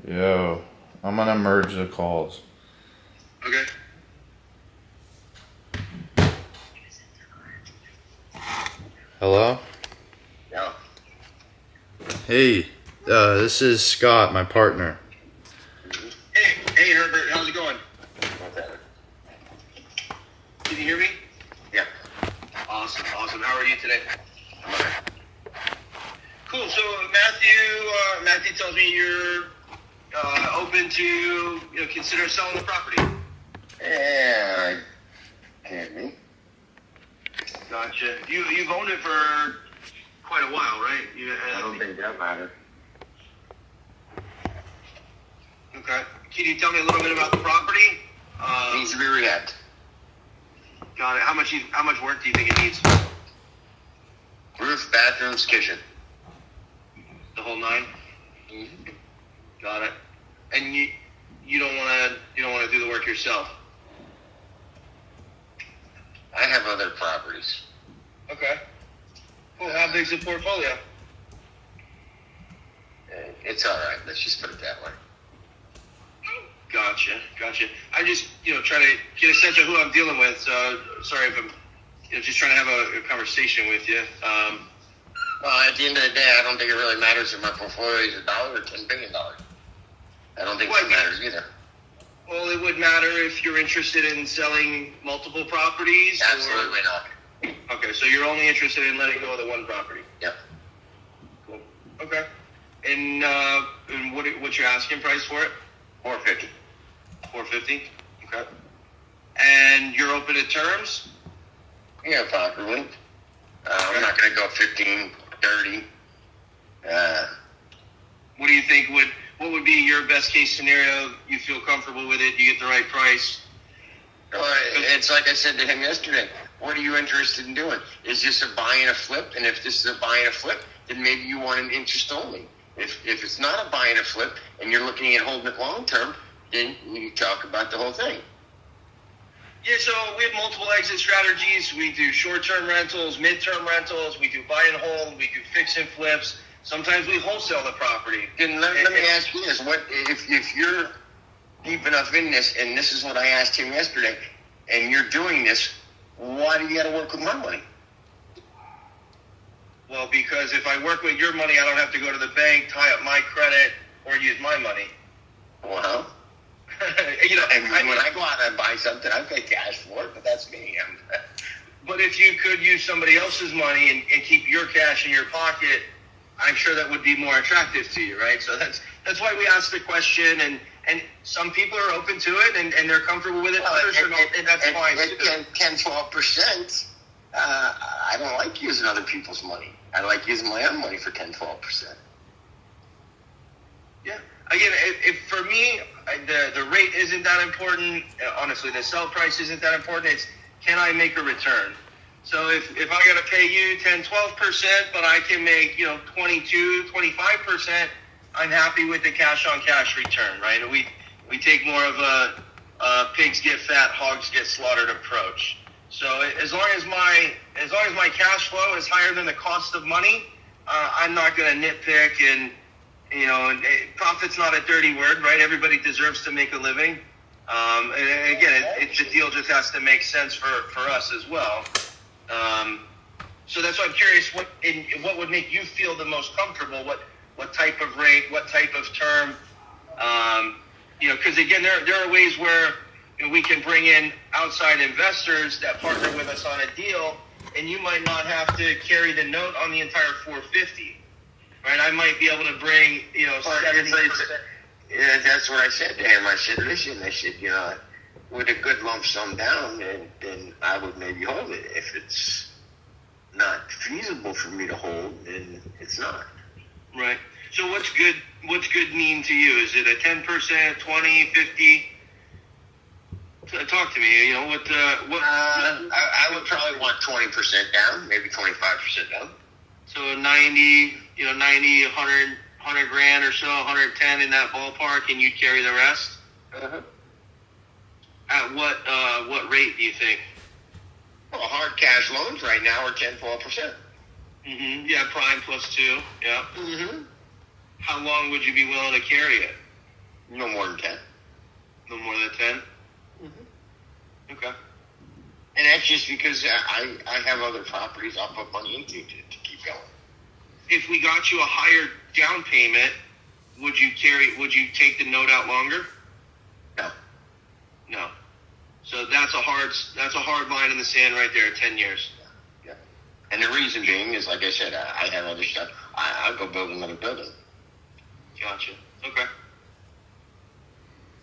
Yo, I'm gonna merge the calls. Okay. Hello? Yeah. Hey, this is Scott, my partner. Hey, Herbert, how's it going? Can you hear me? Yeah. Awesome. How are you today? I'm okay. Cool. So Matthew tells me you're open to consider selling the property. Yeah, I can be. Gotcha. You've owned it for quite a while, right? I don't think that matters. Okay. Can you tell me a little bit about the property? Needs to be rehabbed. Got it. How much work do you think it needs? Roof, bathrooms, kitchen. The whole nine. Mm-hmm. Got it. And you don't want to do the work yourself. I have other properties. Okay. Cool. How big's the portfolio? It's all right. Let's just put it that way. Gotcha. I just, try to get a sense of who I'm dealing with. So sorry if I'm, just trying to have a conversation with you. Well, at the end of the day, I don't think it really matters if my portfolio is $1 or $10 billion. I don't think that matters either. Well, it would matter if you're interested in selling multiple properties. Absolutely not. Okay, so you're only interested in letting go of the one property. Yep. Cool. Okay. And what's your asking price for it? $450. $450. Okay. And you're open to terms? Yeah, possibly. I'm not going to go 15, 30. What do you think what would be your best case scenario? You feel comfortable with it? You get the right price? It's like I said to him yesterday. What are you interested in doing? Is this a buy and a flip? And if this is a buy and a flip, then maybe you want an interest only. If it's not a buy and a flip, and you're looking at holding it long term, then you talk about the whole thing. Yeah, so we have multiple exit strategies. We do short-term rentals, mid-term rentals. We do buy and hold. We do fix and flips. Sometimes we wholesale the property. Then let me ask you this: what if you're deep enough in this, and this is what I asked him yesterday, and you're doing this? Why do you got to work with my money? Well, because if I work with your money, I don't have to go to the bank, tie up my credit, or use my money. Well, when I go out and buy something, I pay cash for it, but that's me. But if you could use somebody else's money and keep your cash in your pocket, I'm sure that would be more attractive to you, right? So that's why we asked the question, and some people are open to it, and they're comfortable with it. Others are not, and that's fine. 10-12%. I don't like using other people's money. I like using my own money for 10-12%. Yeah. Again, if for me, the rate isn't that important. Honestly, the sell price isn't that important. It's, can I make a return? So if I got to pay you 10-12%, but I can make 22-25%, I'm happy with the cash on cash return, right? We take more of a pigs get fat, hogs get slaughtered approach. So as long as my cash flow is higher than the cost of money, I'm not going to nitpick. And profit's not a dirty word, right? Everybody deserves to make a living. And again, the deal just has to make sense for us as well. So that's why I'm curious what would make you feel the most comfortable? What type of rate? What type of term? Because again, there are ways where we can bring in outside investors that partner with us on a deal, and you might not have to carry the note on the entire $450. Right? I might be able to bring 70%. Yeah, that's what I said to him. I said, listen, with a good lump sum down, then I would maybe hold it. If it's not feasible for me to hold, then it's not. Right. So what's good mean to you? Is it a 10%, 20, 50? Talk to me. What? I would probably want 20% down, maybe 25% down. So 90, 100 grand or so, 110 in that ballpark, and you'd carry the rest. Uh-huh. At what rate do you think? Well, hard cash loans right now are 10-12%. Yeah, prime plus 2. Yeah. Mm-hmm. How long would you be willing to carry it? No more than 10. No more than 10? Mm-hmm. Okay. And that's just because I have other properties I'll put money into to keep going. If we got you a higher down payment, would you take the note out longer? No. No. So that's a hard line in the sand right there, 10 years. Yeah. And the reason being is, like I said, I have other stuff. I'll go build another building. Gotcha. Okay.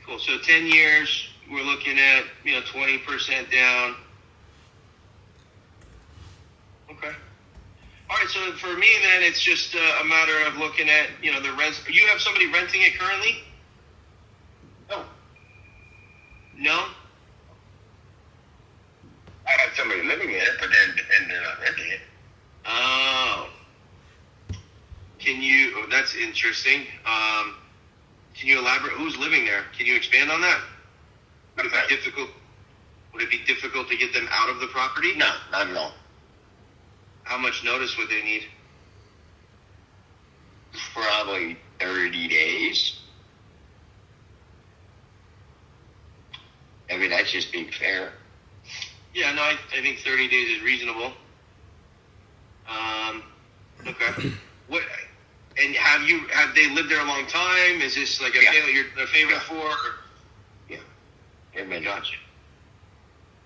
Cool. So 10 years, we're looking at, 20% down. Okay. All right. So for me, then it's just a matter of looking at, the rent. You have somebody renting it currently? No. No? I have somebody living in it, but then they're not renting it. Oh. That's interesting. Can you elaborate? Who's living there? Can you expand on that? Would it be difficult? Would it be difficult to get them out of the property? No, not at all. How much notice would they need? Probably 30 days. I mean, that's just being fair. Yeah, no, I think 30 days is reasonable. Okay. What? And have they lived there a long time? Is this like a favorite for? Or? Yeah. Everybody Gotcha.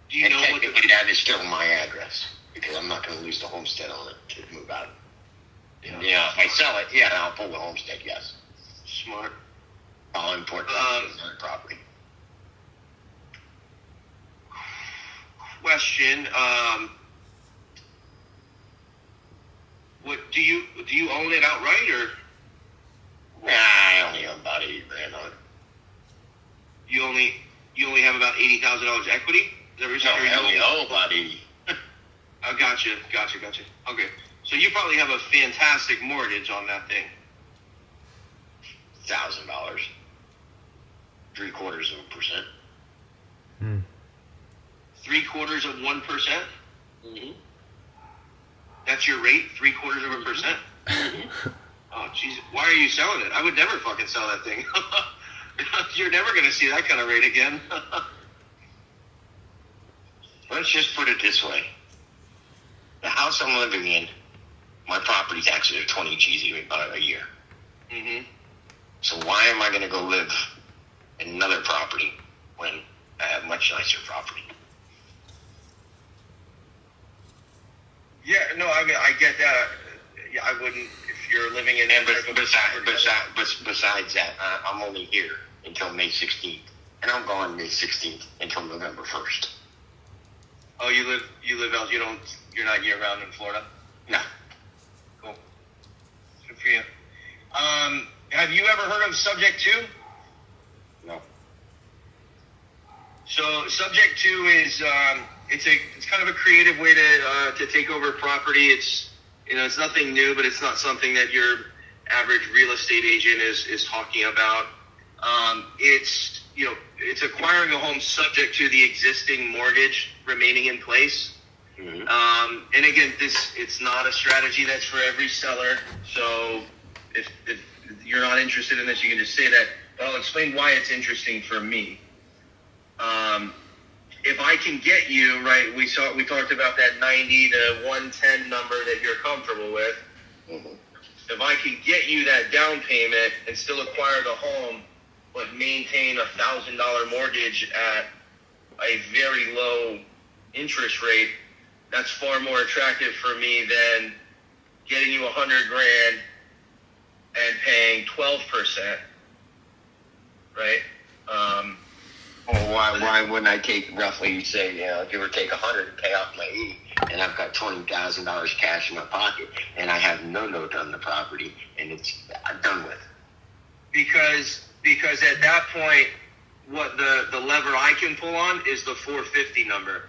Do you know what that is still my address because I'm not going to lose the homestead on it to move out. Yeah. If I sell it, I'll pull the homestead. Yes. Smart. I'll import the property. Question. What do you own it outright or? Nah, I only own about $80,000 on it. You only have about $80,000 equity? Is that what No, I only owe about 80. Oh, gotcha. Okay, so you probably have a fantastic mortgage on that thing. $1,000. 0.75%. 0.75%? Mm-hmm. That's your rate? 0.75%? Oh, jeez. Why are you selling it? I would never fucking sell that thing. You're never going to see that kind of rate again. Let's just put it this way. The house I'm living in, my property taxes are 20 G's a year. Mm-hmm. So why am I going to go live in another property when I have much nicer property? Yeah, no, I mean, I get that. Yeah, I wouldn't if you're living in. And besides that, I'm only here until May 16th, and I'm gone May 16th until November 1st. Oh, you live out. You're not year round in Florida. No. Cool. Good for you. Have you ever heard of Subject 2? No. So Subject 2 is it's kind of a creative way to take over property. It's it's nothing new, but it's not something that your average real estate agent is talking about. It's acquiring a home subject to the existing mortgage remaining in place. Mm-hmm. And again, it's not a strategy that's for every seller. So if you're not interested in this, you can just say that. But I'll explain why it's interesting for me. If I can get you right, we talked about that 90 to 110 number that you're comfortable with. Mm-hmm. If I can get you that down payment and still acquire the home, but maintain $1,000 mortgage at a very low interest rate, that's far more attractive for me than getting you $100,000 and paying 12%. Right? Well, why wouldn't I take roughly, say, give or take 100 and pay off my 80, and I've got $20,000 cash in my pocket, and I have no note on the property, and it's done with. Because at that point, what the lever I can pull on is the 450 number.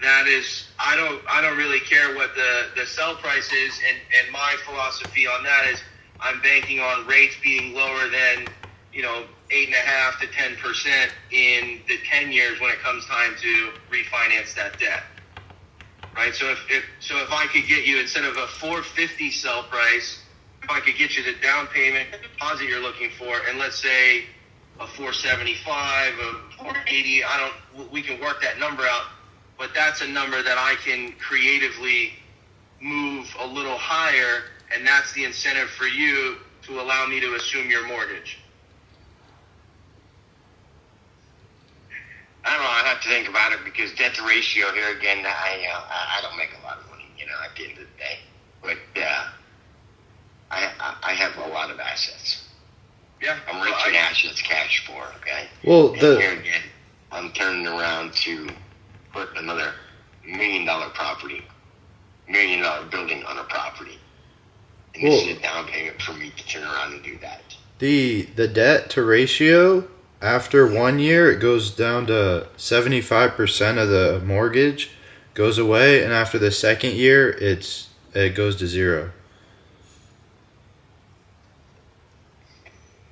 That is, I don't really care what the sell price is, and my philosophy on that is I'm banking on rates being lower than 8.5% to 10% in the 10 years when it comes time to refinance that debt. Right? So if I could get you, instead of a 450 sell price, if I could get you the down payment, the deposit you're looking for, and let's say a 475, a 480, we can work that number out, but that's a number that I can creatively move a little higher, and that's the incentive for you to allow me to assume your mortgage. I don't know. I have to think about it because debt to ratio here again. I don't make a lot of money, at the end of the day. But I have a lot of assets. Yeah, I'm rich in assets, cash for. Okay. Well, and here again, I'm turning around to put another $1 million property, $1 million building on a property, and this is a down payment for me to turn around and do that. The debt to ratio, after 1 year, it goes down to 75% of the mortgage goes away, and after the second year, it goes to zero.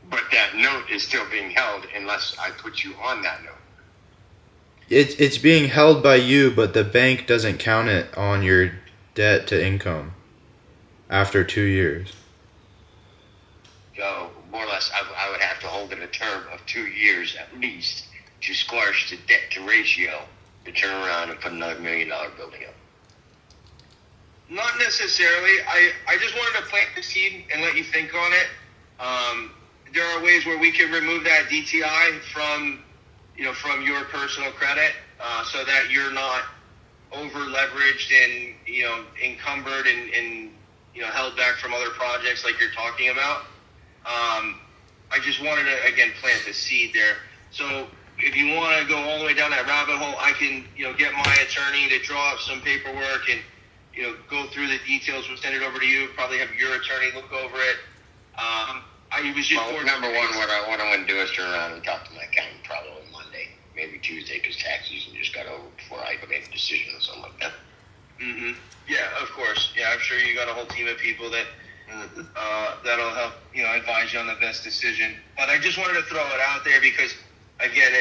But that note is still being held unless I put you on that note. It's being held by you, but the bank doesn't count it on your debt to income after 2 years. So more or less, I would have to hold it a term of 2 years at least to squash the debt to ratio to turn around and put another $1 million building up. Not necessarily. I just wanted to plant the seed and let you think on it. There are ways where we can remove that DTI from your personal credit, so that you're not over leveraged and encumbered and held back from other projects like you're talking about. I just wanted to again plant the seed there. So if you want to go all the way down that rabbit hole, I can get my attorney to draw up some paperwork and go through the details. We'll send it over to you. Probably have your attorney look over it. I was just number one, what I want to do is turn around and talk to my accountant probably Monday, maybe Tuesday, because tax season just got over before I could make a decision or something like that. Mm-hmm. Yeah, of course. Yeah, I'm sure you got a whole team of people that that'll help advise you on the best decision. But I just wanted to throw it out there because again,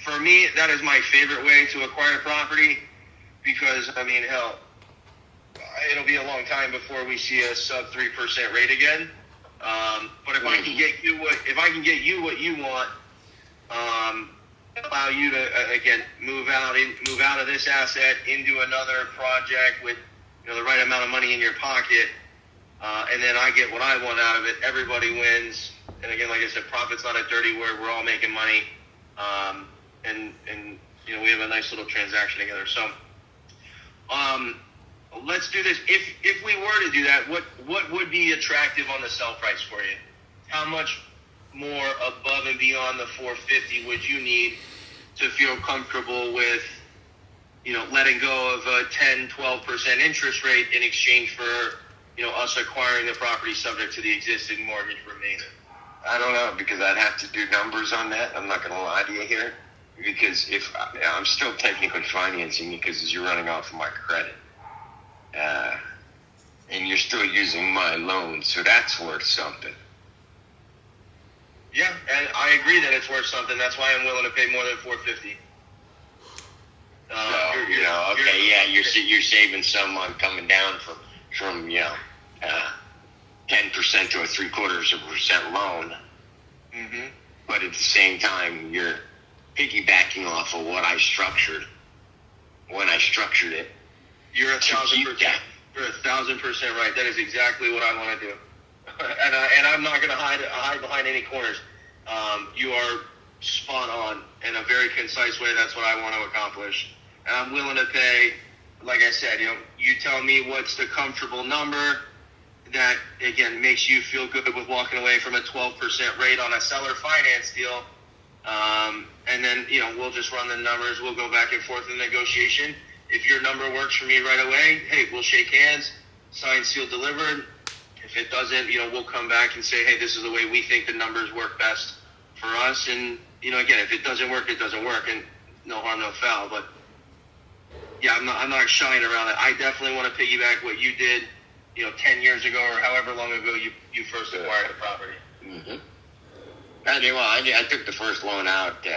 for me that is my favorite way to acquire property because hell, it'll be a long time before we see a sub 3% rate again. But if I can get you what you want, allow you to again move out of this asset into another project with the right amount of money in your pocket, and then I get what I want out of it. Everybody wins. And again, like I said, profit's not a dirty word. We're all making money, and we have a nice little transaction together. So, let's do this. If we were to do that, what would be attractive on the sell price for you? How much more above and beyond the 450 would you need to feel comfortable with, letting go of a 10-12% interest rate in exchange for, us acquiring the property subject to the existing mortgage remaining? I don't know, because I'd have to do numbers on that. I'm not going to lie to you here, because if I'm still technically financing you because you're running off of my credit. And you're still using my loan, so that's worth something. Yeah, and I agree that it's worth something. That's why I'm willing to pay more than $450. You're saving some on coming down from 10% to a 0.75% loan. Mm-hmm. But at the same time, you're piggybacking off of what I structured when I structured it. You're 1,000%. You're 1,000% right. That is exactly what I want to do, and I'm not going to hide behind any corners. You are spot on in a very concise way. That's what I want to accomplish, and I'm willing to pay. Like I said, you tell me what's the comfortable number that again makes you feel good with walking away from a 12% rate on a seller finance deal, and then we'll just run the numbers. We'll go back and forth in negotiation. If your number works for me right away, hey, we'll shake hands, signed, sealed, delivered. If it doesn't, we'll come back and say, hey, this is the way we think the numbers work best for us. And, again, if it doesn't work, it doesn't work, and no harm, no foul. But, yeah, I'm not shying around it. I definitely want to piggyback what you did, 10 years ago or however long ago you first acquired the property. Mm-hmm. I took the first loan out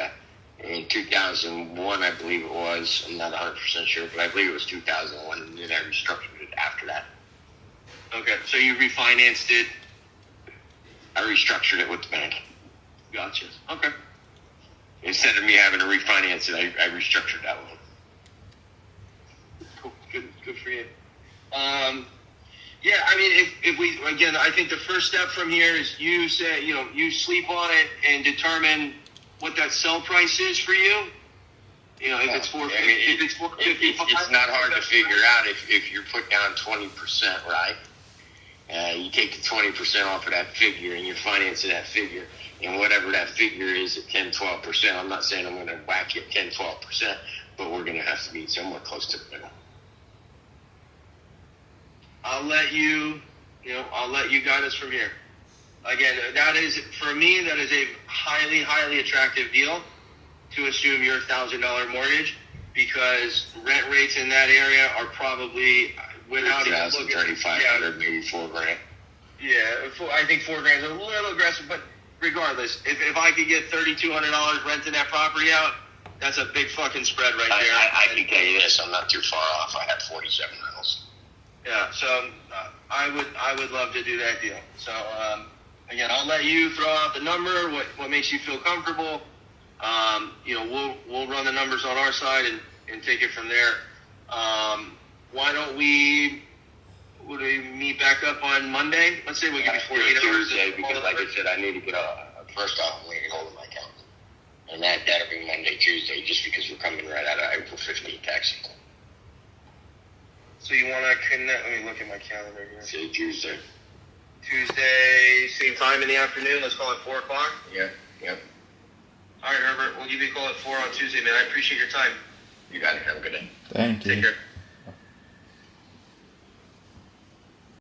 in 2001, I believe it was. I'm not 100% sure, but I believe it was 2001, and then I restructured it after that. Okay, so you refinanced it I restructured it with the bank. Gotcha. Okay. Instead of me having to refinance it, I restructured that one. Cool. Good for you. Yeah, I mean, if we, again, I think the first step from here is you say, you sleep on it and determine what that sell price is for you. If it's 450, if it's 455. It's not hard to figure out if you're put down 20%, right? You take the 20% off of that figure and you're financing that figure. And whatever that figure is at 10-12%, I'm not saying I'm going to whack you at 10-12%, but we're going to have to be somewhere close to the middle. I'll let you guide us from here. Again, that is, for me, that is a highly, highly attractive deal to assume your $1,000 mortgage, because rent rates in that area are probably, without even looking, 3,500, maybe $4,000. Yeah, I think $4,000 is a little aggressive, but regardless, if I could get $3,200 renting that property out, that's a big fucking spread right there. I can tell you this, I'm not too far off. I had 47 rentals. Yeah, so I would love to do that deal. So again, I'll let you throw out the number, what makes you feel comfortable. We'll run the numbers on our side and take it from there. Why don't we meet back up on Monday? Let's say we give you 48 hours. Tuesday, because like I said, I need to get first off, I'm going to get hold of my accountant. And that'll be Monday, Tuesday, just because we're coming right out of April 15th tax season. So you want to connect? Let me look at my calendar here. Say Tuesday. Tuesday, same time in the afternoon. Let's call it 4 o'clock. Yep. All right, Herbert. We'll give you a call at 4 on Tuesday, man. I appreciate your time. You got it. Have a good day. Thank you. Take care.